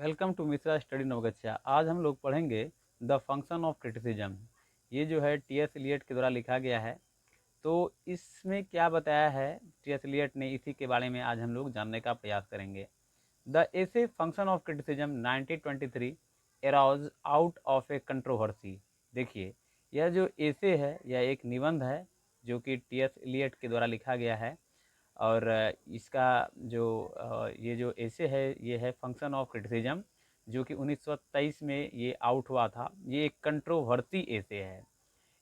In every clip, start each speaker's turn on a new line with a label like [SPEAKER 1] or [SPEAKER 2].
[SPEAKER 1] Welcome to Mishra study Navgachhia. आज हम लोग पढ़ेंगे द फंक्शन ऑफ क्रिटिसिज्म। ये जो है टी.एस. इलियट के द्वारा लिखा गया है। तो इसमें क्या बताया है टी.एस. इलियट ने, इसी के बारे में आज हम लोग जानने का प्रयास करेंगे। The essay function of criticism 1923 arouse out of a controversy. देखिए, यह जो एसे है यह एक निबंध है जो कि टी.एस. इलियट के द्वारा लिखा गया है। और इसका जो ये जो एसे है ये है फंक्शन ऑफ क्रिटिसिज्म, जो कि 1923 में ये आउट हुआ था। ये एक कंट्रोवर्सी एसे है।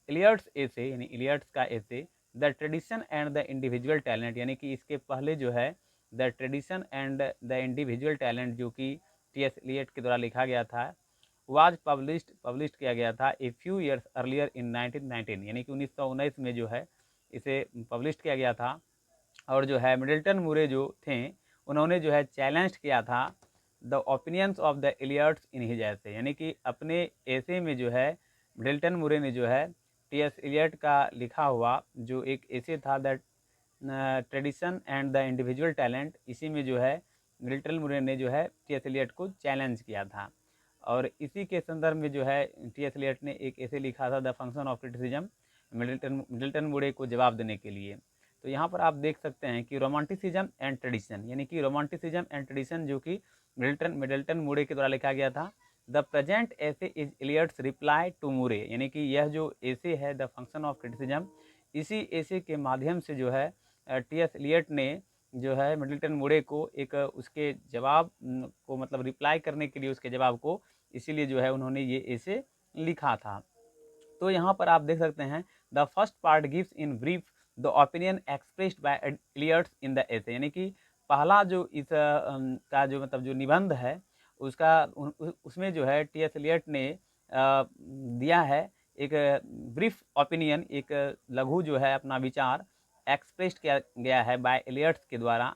[SPEAKER 1] इलियट्स एसे यानी इलियट्स का एसे the tradition and the individual talent, यानी कि इसके पहले जो है the tradition and the individual talent, जो कि टी.एस. इलियट के द्वारा लिखा गया था, वाज पब्लिश्ड किया गया था a few years earlier in 1919, यानी कि 1919 में जो है इसे पब्लिश किया गया था। और जो है मिडल्टन मूरे जो थे उन्होंने जो है चैलेंज किया था the opinions of the Eliot's in his ऐसे, यानी कि अपने ऐसे में जो है मिडल्टन मूरे ने जो है टी.एस. इलियट का लिखा हुआ जो एक ऐसे था that tradition and the individual talent, इसी में जो है मिडल्टन मूरे ने जो है टी.एस. इलियट को चैलेंज किया था। और इसी के संदर्भ में जो है टी.एस. इलियट ने एक ऐसे लिखा था the function of criticism, Middleton Murry को जवाब देने के लिए। तो यहाँ पर आप देख सकते हैं कि रोमांटिसिज्म एंड ट्रेडिशन, यानी कि रोमांटिसिज्म एंड ट्रेडिशन जो कि मिडल्टन मूरे के द्वारा लिखा गया था। द प्रेजेंट ऐसे इज इलियट्स रिप्लाई टू मूरे, यानी कि यह जो ऐसे है द फंक्शन ऑफ क्रिटिसिज्म, इसी ऐसे के माध्यम से जो है टी.एस. इलियट ने जो है मिडल्टन मूरे को एक उसके जवाब को मतलब रिप्लाई करने के लिए उसके जवाब को, इसीलिए जो है उन्होंने ये ऐसे लिखा था। तो यहाँ पर आप देख सकते हैं the first part gives in brief the opinion expressed by Eliot's in the essay, यानी कि पहला जो इस का जो मतलब जो निबंध है उसका उसमें जो है टी.एस. इलियट ने दिया है एक ब्रीफ ओपिनियन, एक लघु जो है अपना विचार एक्सप्रेस्ड किया गया है बाय इलियट्स के द्वारा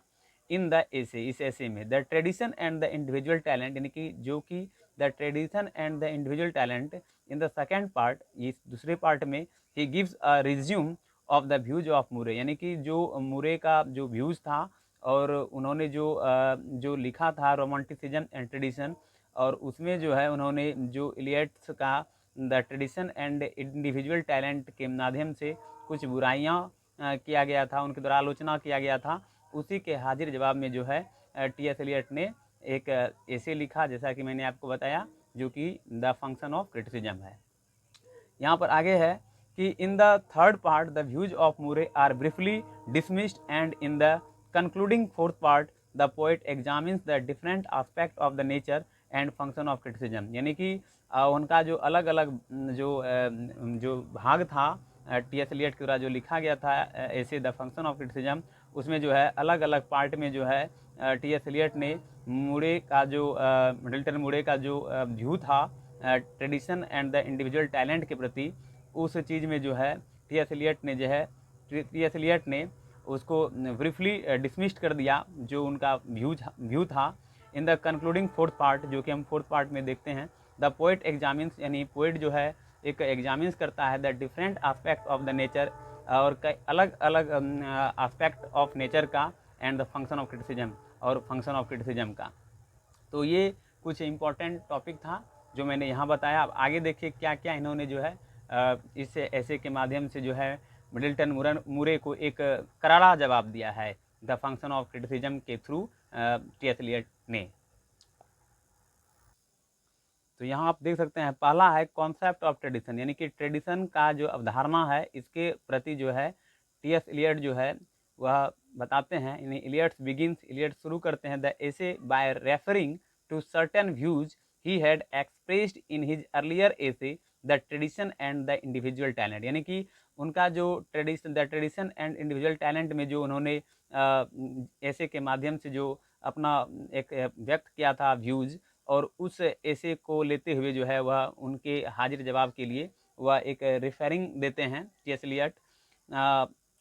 [SPEAKER 1] इन द एसे, इस एसे में the tradition and the individual talent, यानी कि जो कि the tradition and the individual talent in the second part, इस दूसरे पार्ट में he gives a resume of the views of Murry, यानी कि जो मूरे का जो व्यूज था और उन्होंने जो लिखा था रोमांटिसिज्म एंड ट्रेडिशन, और उसमें जो है उन्होंने जो इलियट्स का the tradition and individual talent के माध्यम से कुछ बुराइयाँ किया गया था, उनके द्वारा आलोचना किया गया था, उसी के हाजिर जवाब में जो है टी.एस. इलियट ने एक ऐसे लिखा, जैसा कि मैंने आपको बताया, जो कि द फंक्शन ऑफ क्रिटिसिज्म है। यहाँ पर आगे है कि in the third part the views of Murry are briefly dismissed and in the concluding fourth part the poet examines the different aspect of the nature and function of criticism, यानी कि उनका जो अलग अलग जो भाग था टी.एस. इलियट के द्वारा जो लिखा गया था ऐसे द फंक्शन ऑफ क्रिटिसिज्म, उसमें जो है अलग अलग पार्ट में जो है टी.एस. इलियट ने मूरे का जो मिडल्टन मूरे का जो व्यू था tradition and the individual talent के प्रति, उस चीज़ में जो है टी.एस. इलियट ने उसको ब्रीफली डिसमिस्ड कर दिया, जो उनका व्यू था। इन द कंक्लूडिंग फोर्थ पार्ट, जो कि हम फोर्थ पार्ट में देखते हैं, द पोएट एग्जामिन्स, यानी पोएट जो है एक एग्जामिन्स करता है the different aspect of the nature, और कई अलग अलग आस्पेक्ट ऑफ नेचर का, and the function of criticism, और फंक्शन ऑफ क्रिटिसिज्म का। तो ये कुछ इंपॉर्टेंट टॉपिक था जो मैंने यहाँ बताया। अब आगे देखिए क्या क्या इन्होंने जो है इस ऐसे के माध्यम से जो है मिडल्टन मूरे को एक करारा जवाब दिया है द फंक्शन ऑफ क्रिटिसिज्म के थ्रू टी.एस. इलियट ने। तो यहाँ आप देख सकते हैं पहला है कॉन्सेप्ट ऑफ ट्रेडिशन, यानी कि ट्रेडिशन का जो अवधारणा है इसके प्रति जो है टी.एस. इलियट जो है वह बताते हैं। यानी इलियट शुरू करते हैं the essay by referring to certain views he had expressed in his earlier essay the tradition and the individual talent, यानी कि उनका जो ट्रेडिशन एंड इंडिविजुअल टैलेंट में जो उन्होंने ऐसे के माध्यम से जो अपना एक व्यक्त किया था व्यूज, और उस ऐसे को लेते हुए जो है वह उनके हाजिर जवाब के लिए वह एक रेफरिंग देते हैं टी.एस. इलियट,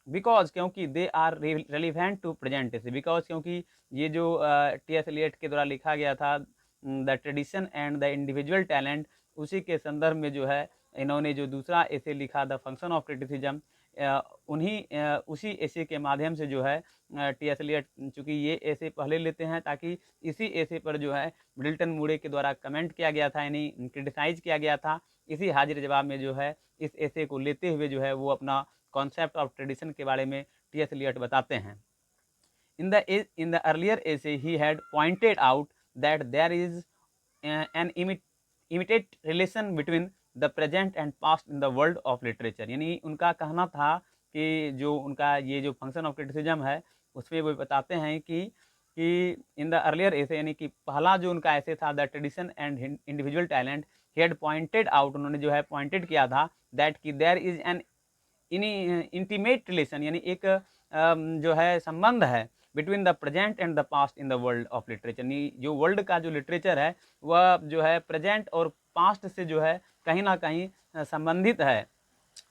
[SPEAKER 1] बिकॉज क्योंकि they are relevant to present essay, because क्योंकि ये जो टी.एस. इलियट के द्वारा लिखा गया था the tradition and the individual talent, उसी के संदर्भ में जो है इन्होंने जो दूसरा ऐसे लिखा द फंक्शन ऑफ क्रिटिसिज्म, उसी ऐसे के माध्यम से जो है टी.एस. एलियट चूँकि ये ऐसे पहले लेते हैं ताकि इसी ऐसे पर जो है मिडल्टन मूरे के द्वारा कमेंट किया गया था, यानी क्रिटिसाइज़ किया गया था। इसी हाजिर जवाब में जो है इस ऐसे को लेते हुए जो है वो अपना कॉन्सेप्ट ऑफ ट्रेडिशन के बारे में टी.एस. एलियट बताते हैं। In the earlier essay, he had pointed out that there is an immediate relation between the present and past in the world of literature। यानी उनका कहना था कि जो उनका ये जो फंक्शन ऑफ क्रिटिसिज्म है उसमें वो बताते हैं कि इन द अर्लियर ऐसे यानी कि पहला जो उनका ऐसे था the tradition and individual talent, he had pointed out, उन्होंने जो है पॉइंटेड किया था दैट कि there is an intimate relation, यानी एक जो है संबंध है between the present and the past in the world of literature. यानी जो वर्ल्ड का जो लिटरेचर है वह जो है प्रेजेंट और पास्ट से जो है कहीं ना कहीं संबंधित है।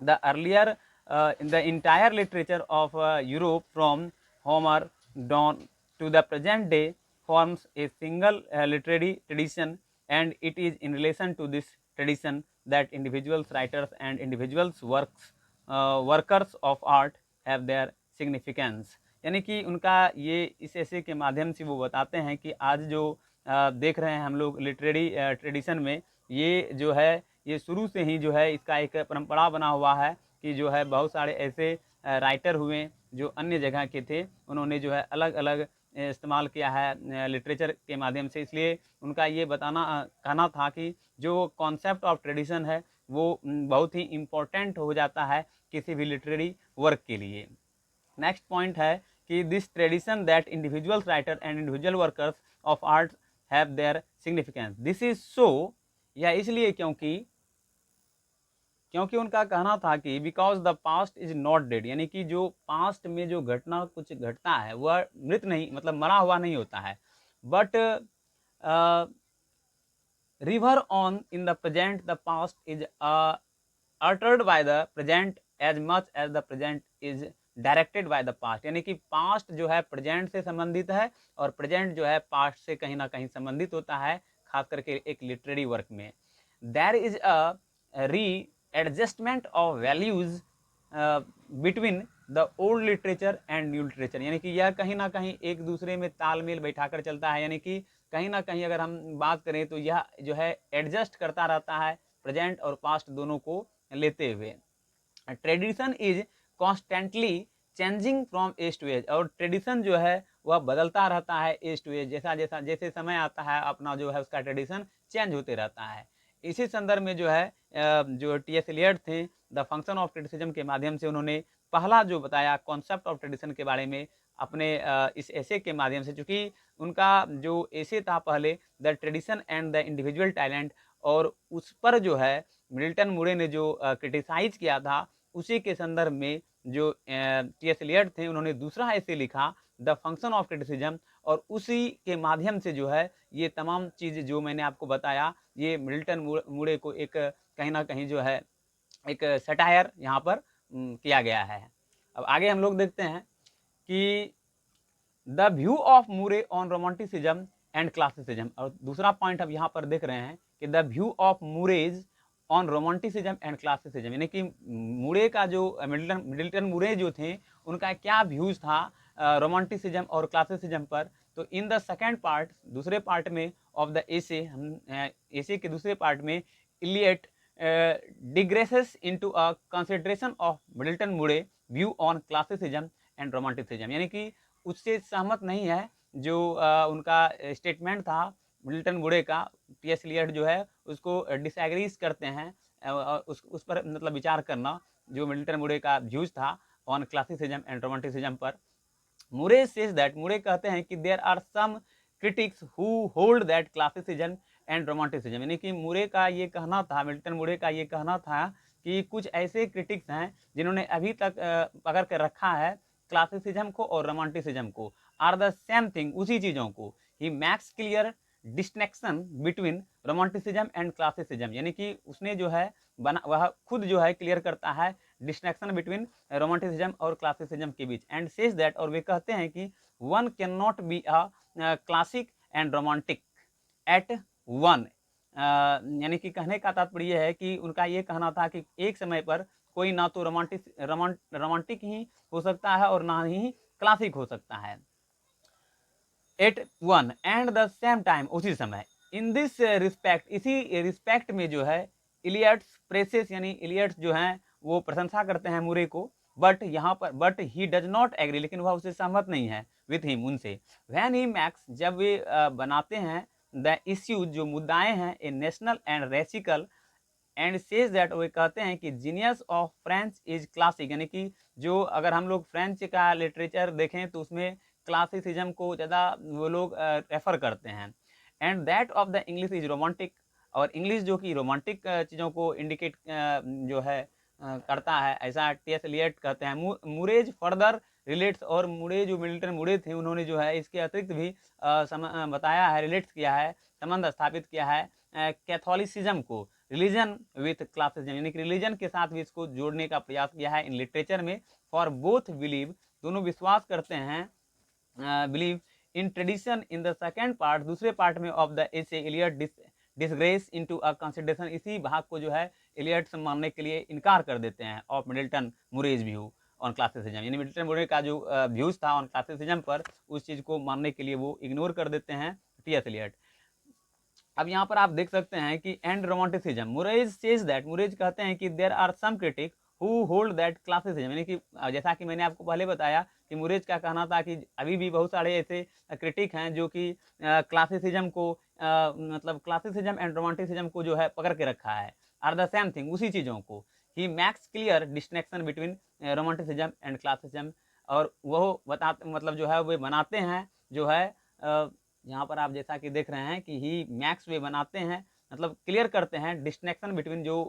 [SPEAKER 1] The earlier in the entire literature of Europe from Homer down to the present day forms a single literary tradition, and it is in relation to this tradition that individuals writers and individuals workers of art have their significance। यानी कि उनका ये इस ऐसे के माध्यम से वो बताते हैं कि आज जो देख रहे हैं हम लोग लिटरेरी ट्रेडिशन में, ये जो है ये शुरू से ही जो है इसका एक परंपरा बना हुआ है कि जो है बहुत सारे ऐसे राइटर हुए जो अन्य जगह के थे, उन्होंने जो है अलग अलग इस्तेमाल किया है लिटरेचर के माध्यम से। इसलिए उनका ये बताना कहना था कि जो कॉन्सेप्ट ऑफ ट्रेडिशन है वो बहुत ही इम्पोर्टेंट हो जाता है किसी भी लिटरेरी वर्क के लिए। नेक्स्ट पॉइंट है कि this tradition that individual writer and individual workers of art have their significance. This is so, यह इसलिए क्योंकि उनका कहना था कि because the past is not dead, यानी कि जो पास्ट में जो घटना कुछ घटता है वह मृत नहीं, मतलब मरा हुआ नहीं होता है, but river on in the present the past is altered by the present as much as the present is directed by the past. यानी कि पास्ट जो है प्रेजेंट से संबंधित है और प्रेजेंट जो है पास्ट से कहीं ना कहीं संबंधित होता है, खास करके एक लिटरेरी वर्क में। देयर इज अ री adjustment of values between the old literature and new literature, यानी कि यह कहीं ना कहीं एक दूसरे में तालमेल बैठाकर चलता है। यानी कि कहीं ना कहीं अगर हम बात करें तो यह जो है एडजस्ट करता रहता है प्रेजेंट और पास्ट दोनों को लेते हुए। Tradition is constantly changing from age to age, और ट्रेडिशन जो है वह बदलता रहता है एज टू एज, जैसे समय आता है अपना जो है उसका ट्रेडिशन चेंज होते रहता है। इसी संदर्भ में जो है जो टी.एस. एलियट थे द फंक्शन ऑफ क्रिटिसिज्म के माध्यम से उन्होंने पहला जो बताया कॉन्सेप्ट ऑफ ट्रेडिशन के बारे में अपने इस ऐसे के माध्यम से, चूँकि उनका जो ऐसे था पहले the tradition and the individual talent, और उस पर जो है मिल्टन मूरे ने जो क्रिटिसाइज किया था उसी के संदर्भ में जो टी.एस. एलियट थे उन्होंने दूसरा ऐसे लिखा द फंक्शन ऑफ क्रिटिसिज्म, और उसी के माध्यम से जो है ये तमाम चीज़ जो मैंने आपको बताया ये मिल्टन मूरे को एक कहीं ना कहीं जो है एक सटायर यहाँ पर किया गया है। अब आगे हम लोग देखते हैं कि the view of Moore on romanticism and classicism, और दूसरा पॉइंट अब यहाँ पर देख रहे हैं कि the view of Murry's on romanticism and classicism, यानी कि मूरे का जो मिडल्टन मूरे जो थे उनका क्या व्यूज था रोमांटिसिज्म और क्लासिसिज्म पर। तो इन द सेकेंड पार्ट, दूसरे पार्ट में ऑफ द एसे, हम एसे के दूसरे पार्ट में Eliot digresses into a consideration of Middleton Murry view on classicism and romanticism, यानी कि उससे सहमत नहीं है जो उनका स्टेटमेंट था मिडल्टन मूरे का। टी.एस. एलियट जो है उसको डिसएग्रीज करते हैं, उस पर मतलब विचार करना जो मिडल्टन मूरे का व्यूज था ऑन क्लासिसिज्म एंड रोमांटिसिज्म पर। मूरे सेज दैट, मूरे कहते हैं कि there are some critics who hold that classicism and romanticism, यानी कि मूरे का ये कहना था, मिल्टन मूरे का ये कहना था कि कुछ ऐसे क्रिटिक्स हैं जिन्होंने अभी तक पकड़ कर रखा है क्लासिसिज्म को और रोमांटिसिज्म को, आर द सेम थिंग, उसी चीज़ों को। He makes clear distinction between romanticism and classicism, यानी कि उसने जो है बना वह खुद जो है क्लियर करता है डिस्टिंक्शन बिटवीन रोमांटिसिज्म और क्लासिसिज्म के बीच, एंड सेज दैट, और वे कहते हैं कि one can not be a classic and romantic at one, यानी कि कहने का तात्पर्य है कि उनका ये कहना था कि एक समय पर कोई ना तो रोमांटिक ही हो सकता है और ना ही क्लासिक हो सकता है। At one and the same time, उसी समय, इन दिस रिस्पेक्ट, इसी रिस्पेक्ट में जो है इलियट्स प्रेसेस यानी इलियट्स जो हैं वो प्रशंसा करते हैं मुरे को, बट यहाँ पर but he does not agree, लेकिन वह उससे सहमत नहीं है विथ हिम, उनसे। व्हेन ही मैक्स, जब वे बनाते हैं द इश्यूज, जो मुद्दाएं हैं, a national and racial, and says that, वो कहते हैं कि genius of French is classic, यानी कि जो अगर हम लोग फ्रेंच का लिटरेचर देखें तो उसमें क्लासिसिज्म को ज़्यादा वो लोग रेफर करते हैं। And that of the English is romantic, और इंग्लिश जो कि रोमांटिक चीज़ों को इंडिकेट जो है करता है, ऐसा टी.एस. एलियट कहते हैं। मुरेज फर्दर रिलेट्स, और मुरे जो मिल्टन मुरे थे उन्होंने जो है इसके अतिरिक्त भी बताया है, रिलेट्स किया है, संबंध स्थापित किया है कैथोलिसिज्म को रिलीजन विथ क्लासिज्म, यानी कि रिलीजन के साथ भी इसको जोड़ने का प्रयास किया है इन लिटरेचर में। फॉर बोथ बिलीव, दोनों विश्वास करते हैं, believe in tradition in the second part, दूसरे पार्ट में of the essay Eliot digresses into a consideration, इसी भाग को जो है इलियट मानने के लिए इनकार कर देते हैं of Middleton Murry's view on classicism, यानी मिडल्टन मुरे का जो व्यूज था ऑन क्लासिसिज्म पर, उस चीज़ को मानने के लिए वो इग्नोर कर देते हैं टी.एस. एलियट। अब यहाँ पर आप देख सकते हैं कि and romanticism, Murry's says that, Murry's कहते हैं कि there are some critic who hold that classicism, यानी कि जैसा कि मैंने आपको पहले बताया कि मुरेज का कहना था कि अभी भी बहुत सारे ऐसे क्रिटिक हैं जो कि क्लासिसिज्म को मतलब क्लासिसिज्म एंड रोमांटिसिज्म को जो है पकड़ के रखा है, आर द सेम थिंग, उसी चीज़ों को। He makes clear distinction between romanticism and classicism, और वो बताते मतलब जो है वे बनाते हैं जो है यहाँ पर आप जैसा कि देख रहे हैं कि ही मैक्स वे बनाते हैं, मतलब क्लियर करते हैं डिस्टिंक्शन बिटवीन जो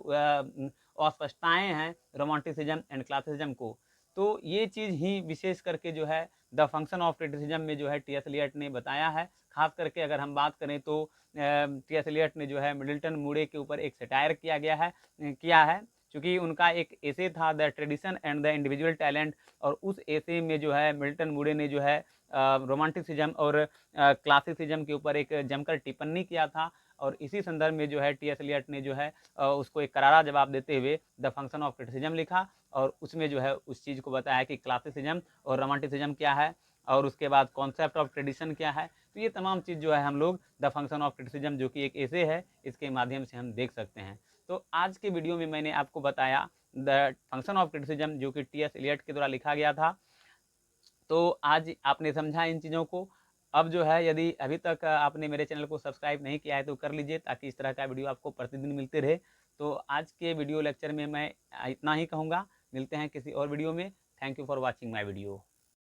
[SPEAKER 1] अस्पष्टताएँ हैं रोमांटिसिज्म एंड क्लासिसिज्म को। तो ये चीज़ ही विशेष करके जो है द फंक्शन ऑफ क्रिटिसिज्म में जो है टी.एस. एलियट ने बताया है। खास करके अगर हम बात करें तो टी.एस. एलियट ने जो है मिडल्टन मुरे के ऊपर एक सटायर किया है, चूँकि उनका एक एसे था the tradition and the individual talent, और उस एसे में जो है मिल्टन मुरे ने जो है रोमांटिसिज्म और क्लासिसिज्म के ऊपर एक जमकर टिप्पणी किया था, और इसी संदर्भ में जो है टी.एस. एलियट ने जो है उसको एक करारा जवाब देते हुए द फंक्शन ऑफ क्रिटिसिज्म लिखा, और उसमें जो है उस चीज़ को बताया कि क्लासिसिज्म और रोमांटिसिज्म क्या है, और उसके बाद कॉन्सेप्ट ऑफ ट्रेडिशन क्या है। तो ये तमाम चीज़ जो है हम लोग द फंक्शन ऑफ क्रिटिसिज्म, जो कि एक एसे है, इसके माध्यम से हम देख सकते हैं। तो आज के वीडियो में मैंने आपको बताया द फंक्शन ऑफ क्रिटिसिज्म, जो कि टी.एस. एलियट के द्वारा लिखा गया था। तो आज आपने समझा इन चीज़ों को। अब जो है यदि अभी तक आपने मेरे चैनल को सब्सक्राइब नहीं किया है तो कर लीजिए, ताकि इस तरह का वीडियो आपको प्रतिदिन मिलते रहे। तो आज के वीडियो लेक्चर में मैं इतना ही कहूँगा। मिलते हैं किसी और वीडियो में। Thank you for watching my video.